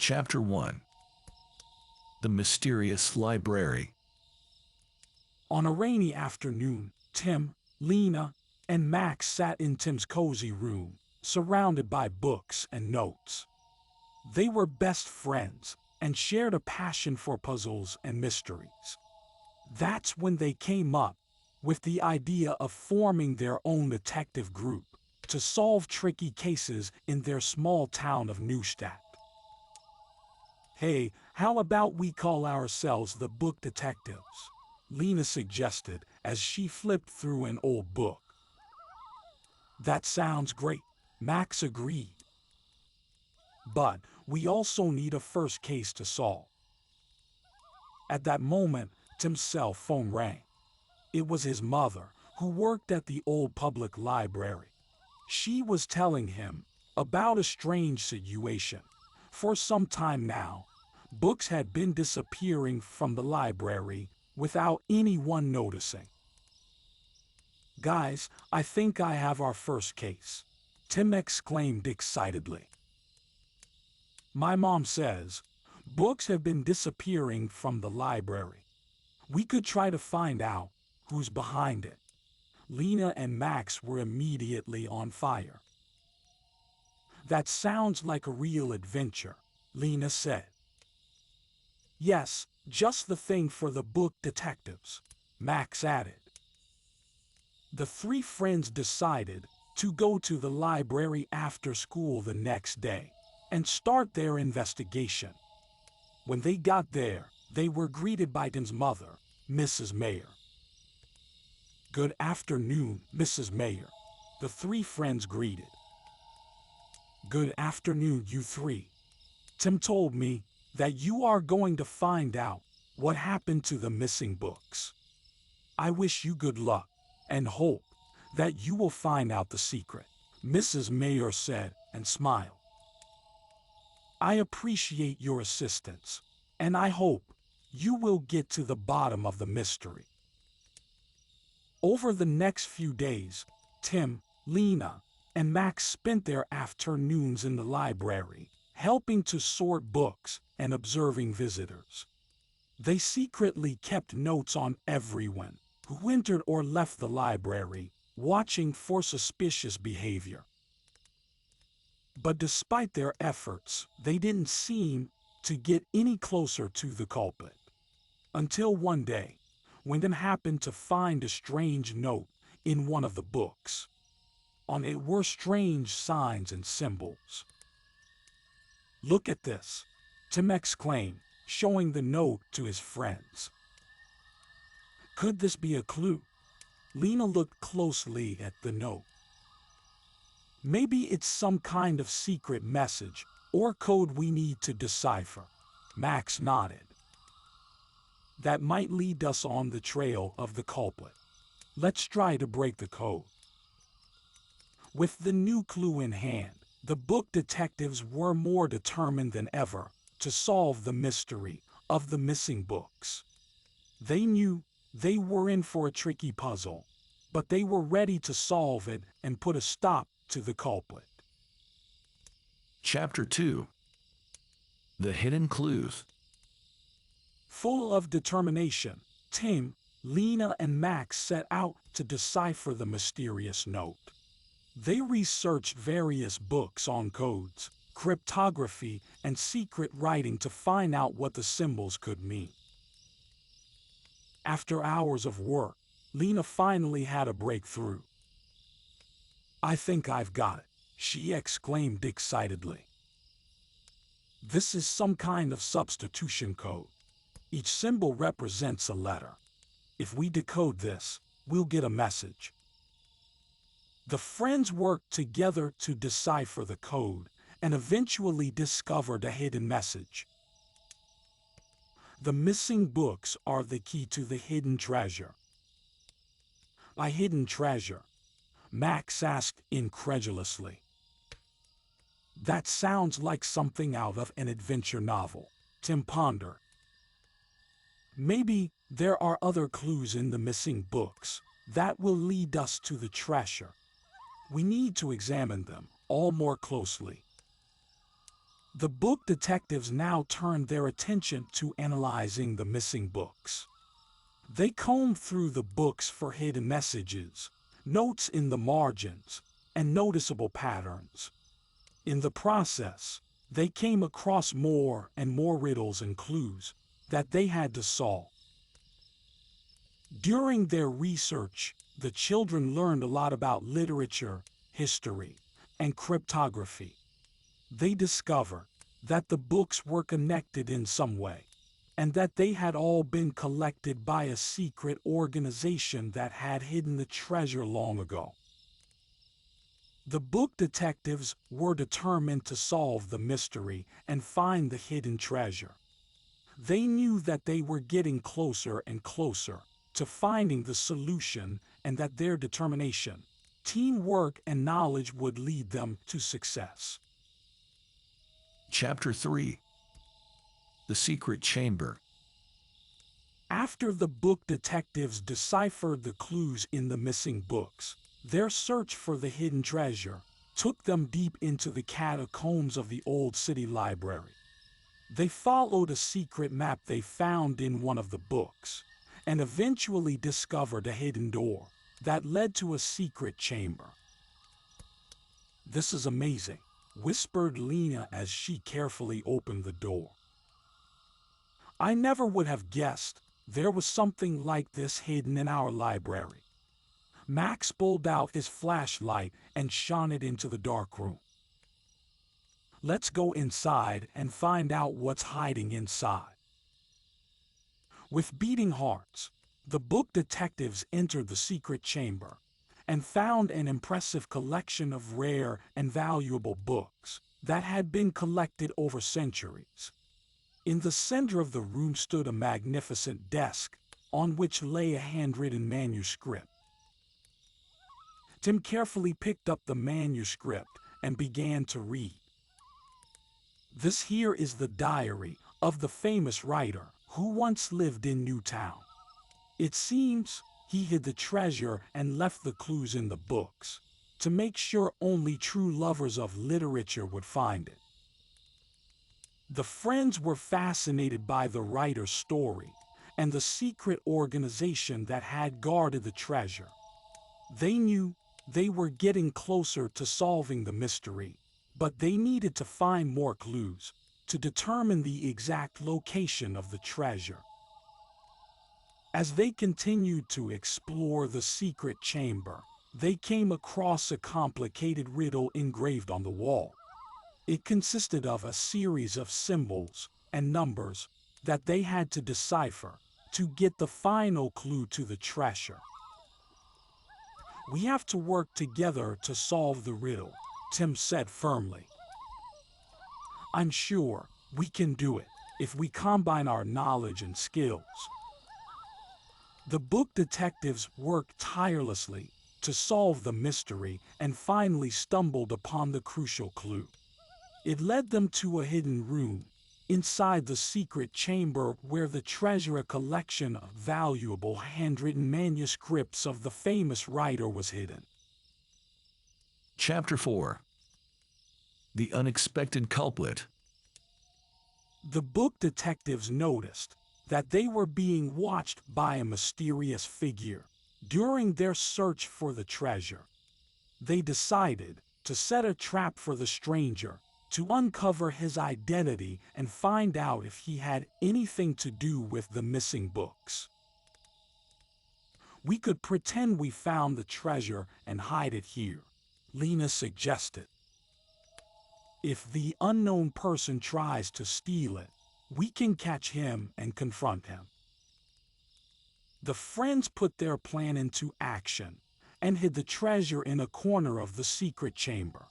Chapter 1. The Mysterious Library. On a rainy afternoon, Tim, Lina, and Max sat in Tim's cozy room, surrounded by books and notes. They were best friends and shared a passion for puzzles and mysteries. That's when they came up with the idea of forming their own detective group to solve tricky cases in their small town of Neustadt. "Hey, how about we call ourselves the Book Detectives?" Lina suggested as she flipped through an old book. "That sounds great," Max agreed. "But we also need a first case to solve." At that moment, Tim's cell phone rang. It was his mother, who worked at the old public library. She was telling him about a strange situation. For some time now, books had been disappearing from the library without anyone noticing. "Guys, I think I have our first case," Tim exclaimed excitedly. "My mom says books have been disappearing from the library. We could try to find out who's behind it." Lina and Max were immediately on fire. "That sounds like a real adventure," Lina said. "Yes, just the thing for the Book Detectives," Max added. The three friends decided to go to the library after school the next day and start their investigation. When they got there, they were greeted by Tim's mother, Mrs. Mayer. "Good afternoon, Mrs. Mayer," the three friends greeted. "Good afternoon, you three. Tim told me that you are going to find out what happened to the missing books. I wish you good luck and hope that you will find out the secret," Mrs. Mayer said and smiled. "I appreciate your assistance, and I hope you will get to the bottom of the mystery." Over the next few days, Tim, Lina, and Max spent their afternoons in the library, helping to sort books and observing visitors. They secretly kept notes on everyone who entered or left the library, watching for suspicious behavior. But despite their efforts, they didn't seem to get any closer to the culprit. Until one day, when Tim happened to find a strange note in one of the books. On it were strange signs and symbols. "Look at this," Tim exclaimed, showing the note to his friends. "Could this be a clue?" Lina looked closely at the note. "Maybe it's some kind of secret message or code we need to decipher," Max nodded. "That might lead us on the trail of the culprit. Let's try to break the code." With the new clue in hand, the book detectives were more determined than ever to solve the mystery of the missing books. They knew they were in for a tricky puzzle, but they were ready to solve it and put a stop to the culprit. Chapter 2. The Hidden Clues. Full of determination, Tim, Lina, and Max set out to decipher the mysterious note. They researched various books on codes, cryptography, and secret writing to find out what the symbols could mean. After hours of work, Lina finally had a breakthrough. "I think I've got it," she exclaimed excitedly. "This is some kind of substitution code. Each symbol represents a letter. If we decode this, we'll get a message." The friends worked together to decipher the code and eventually discovered a hidden message. "The missing books are the key to the hidden treasure." "A hidden treasure?" Max asked incredulously. "That sounds like something out of an adventure novel," Tim pondered. "Maybe there are other clues in the missing books that will lead us to the treasure. We need to examine them all more closely." The book detectives now turned their attention to analyzing the missing books. They combed through the books for hidden messages, notes in the margins, and noticeable patterns. In the process, they came across more and more riddles and clues that they had to solve. During their research, the children learned a lot about literature, history, and cryptography. They discovered that the books were connected in some way, and that they had all been collected by a secret organization that had hidden the treasure long ago. The book detectives were determined to solve the mystery and find the hidden treasure. They knew that they were getting closer and closer to finding the solution, and that their determination, teamwork, and knowledge would lead them to success. Chapter 3. The Secret Chamber. After the book detectives deciphered the clues in the missing books, their search for the hidden treasure took them deep into the catacombs of the old city library. They followed a secret map they found in one of the books, and eventually discovered a hidden door that led to a secret chamber. "This is amazing," whispered Lina as she carefully opened the door. "I never would have guessed there was something like this hidden in our library." Max pulled out his flashlight and shone it into the dark room. "Let's go inside and find out what's hiding inside." With beating hearts, the book detectives entered the secret chamber and found an impressive collection of rare and valuable books that had been collected over centuries. In the center of the room stood a magnificent desk on which lay a handwritten manuscript. Tim carefully picked up the manuscript and began to read. "This here is the diary of the famous writer who once lived in Newtown. It seems he hid the treasure and left the clues in the books to make sure only true lovers of literature would find it." The friends were fascinated by the writer's story and the secret organization that had guarded the treasure. They knew they were getting closer to solving the mystery, but they needed to find more clues to determine the exact location of the treasure. As they continued to explore the secret chamber, they came across a complicated riddle engraved on the wall. It consisted of a series of symbols and numbers that they had to decipher to get the final clue to the treasure. "We have to work together to solve the riddle," Tim said firmly. "I'm sure we can do it if we combine our knowledge and skills." The book detectives worked tirelessly to solve the mystery and finally stumbled upon the crucial clue. It led them to a hidden room inside the secret chamber where the treasure, a collection of valuable handwritten manuscripts of the famous writer, was hidden. Chapter 4. The Unexpected Culprit. The book detectives noticed that they were being watched by a mysterious figure during their search for the treasure. They decided to set a trap for the stranger to uncover his identity and find out if he had anything to do with the missing books. "We could pretend we found the treasure and hide it here," Lina suggested. "If the unknown person tries to steal it, we can catch him and confront him." The friends put their plan into action and hid the treasure in a corner of the secret chamber.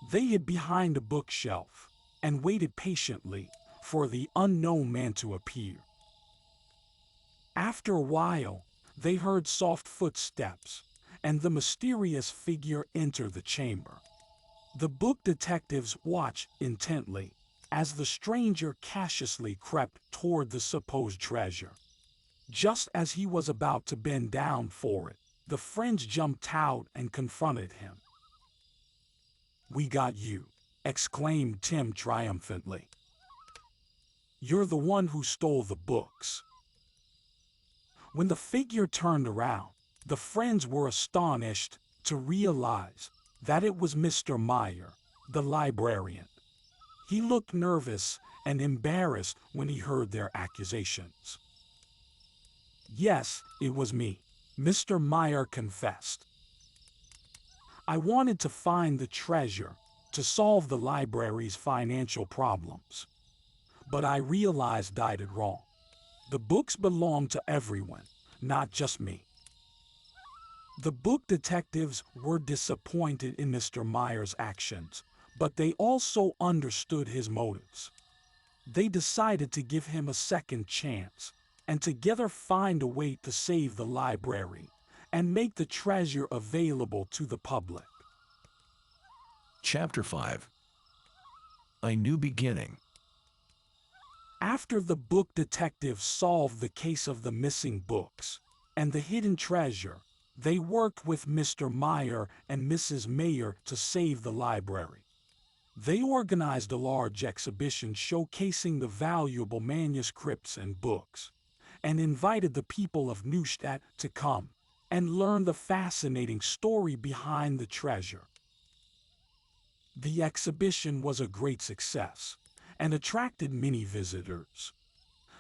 They hid behind a bookshelf and waited patiently for the unknown man to appear. After a while, they heard soft footsteps, and the mysterious figure entered the chamber. The book detectives watched intently as the stranger cautiously crept toward the supposed treasure. Just as he was about to bend down for it, the friends jumped out and confronted him. "We got you," exclaimed Tim triumphantly. "You're the one who stole the books." When the figure turned around, the friends were astonished to realize that it was Mr. Meyer, the librarian. He looked nervous and embarrassed when he heard their accusations. "Yes, it was me," Mr. Meyer confessed. "I wanted to find the treasure to solve the library's financial problems. But I realized I did wrong. The books belong to everyone, not just me." The book detectives were disappointed in Mr. Meyer's actions, but they also understood his motives. They decided to give him a second chance and together find a way to save the library and make the treasure available to the public. Chapter 5. A New Beginning. After the book detectives solved the case of the missing books and the hidden treasure, they worked with Mr. Meyer and Mrs. Mayer to save the library. They organized a large exhibition showcasing the valuable manuscripts and books, and invited the people of Neustadt to come and learn the fascinating story behind the treasure. The exhibition was a great success and attracted many visitors.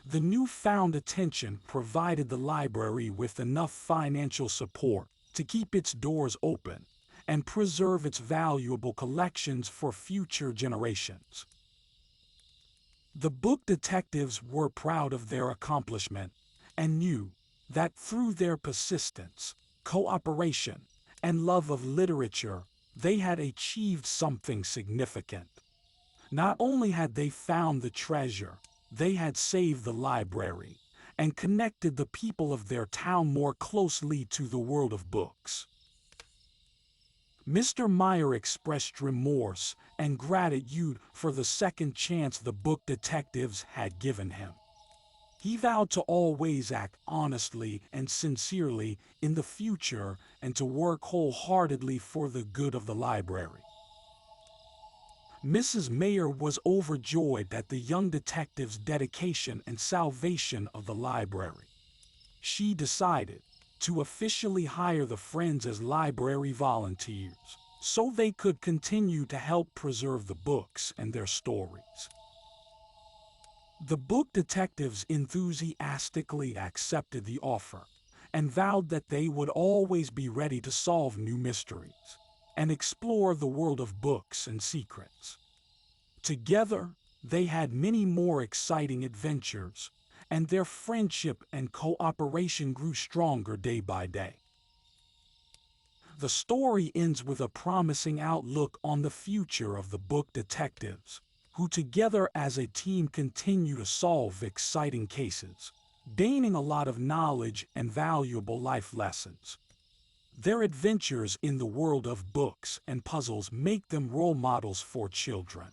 The newfound attention provided the library with enough financial support to keep its doors open and preserve its valuable collections for future generations. The book detectives were proud of their accomplishment and knew that through their persistence, cooperation, and love of literature, they had achieved something significant. Not only had they found the treasure, they had saved the library and connected the people of their town more closely to the world of books. Mr. Meyer expressed remorse and gratitude for the second chance the book detectives had given him. He vowed to always act honestly and sincerely in the future and to work wholeheartedly for the good of the library. Mrs. Mayer was overjoyed at the young detective's dedication and salvation of the library. She decided to officially hire the friends as library volunteers so they could continue to help preserve the books and their stories. The book detectives enthusiastically accepted the offer and vowed that they would always be ready to solve new mysteries and explore the world of books and secrets. Together, they had many more exciting adventures, and their friendship and cooperation grew stronger day by day. The story ends with a promising outlook on the future of the book detectives, who together as a team continue to solve exciting cases, gaining a lot of knowledge and valuable life lessons. Their adventures in the world of books and puzzles make them role models for children.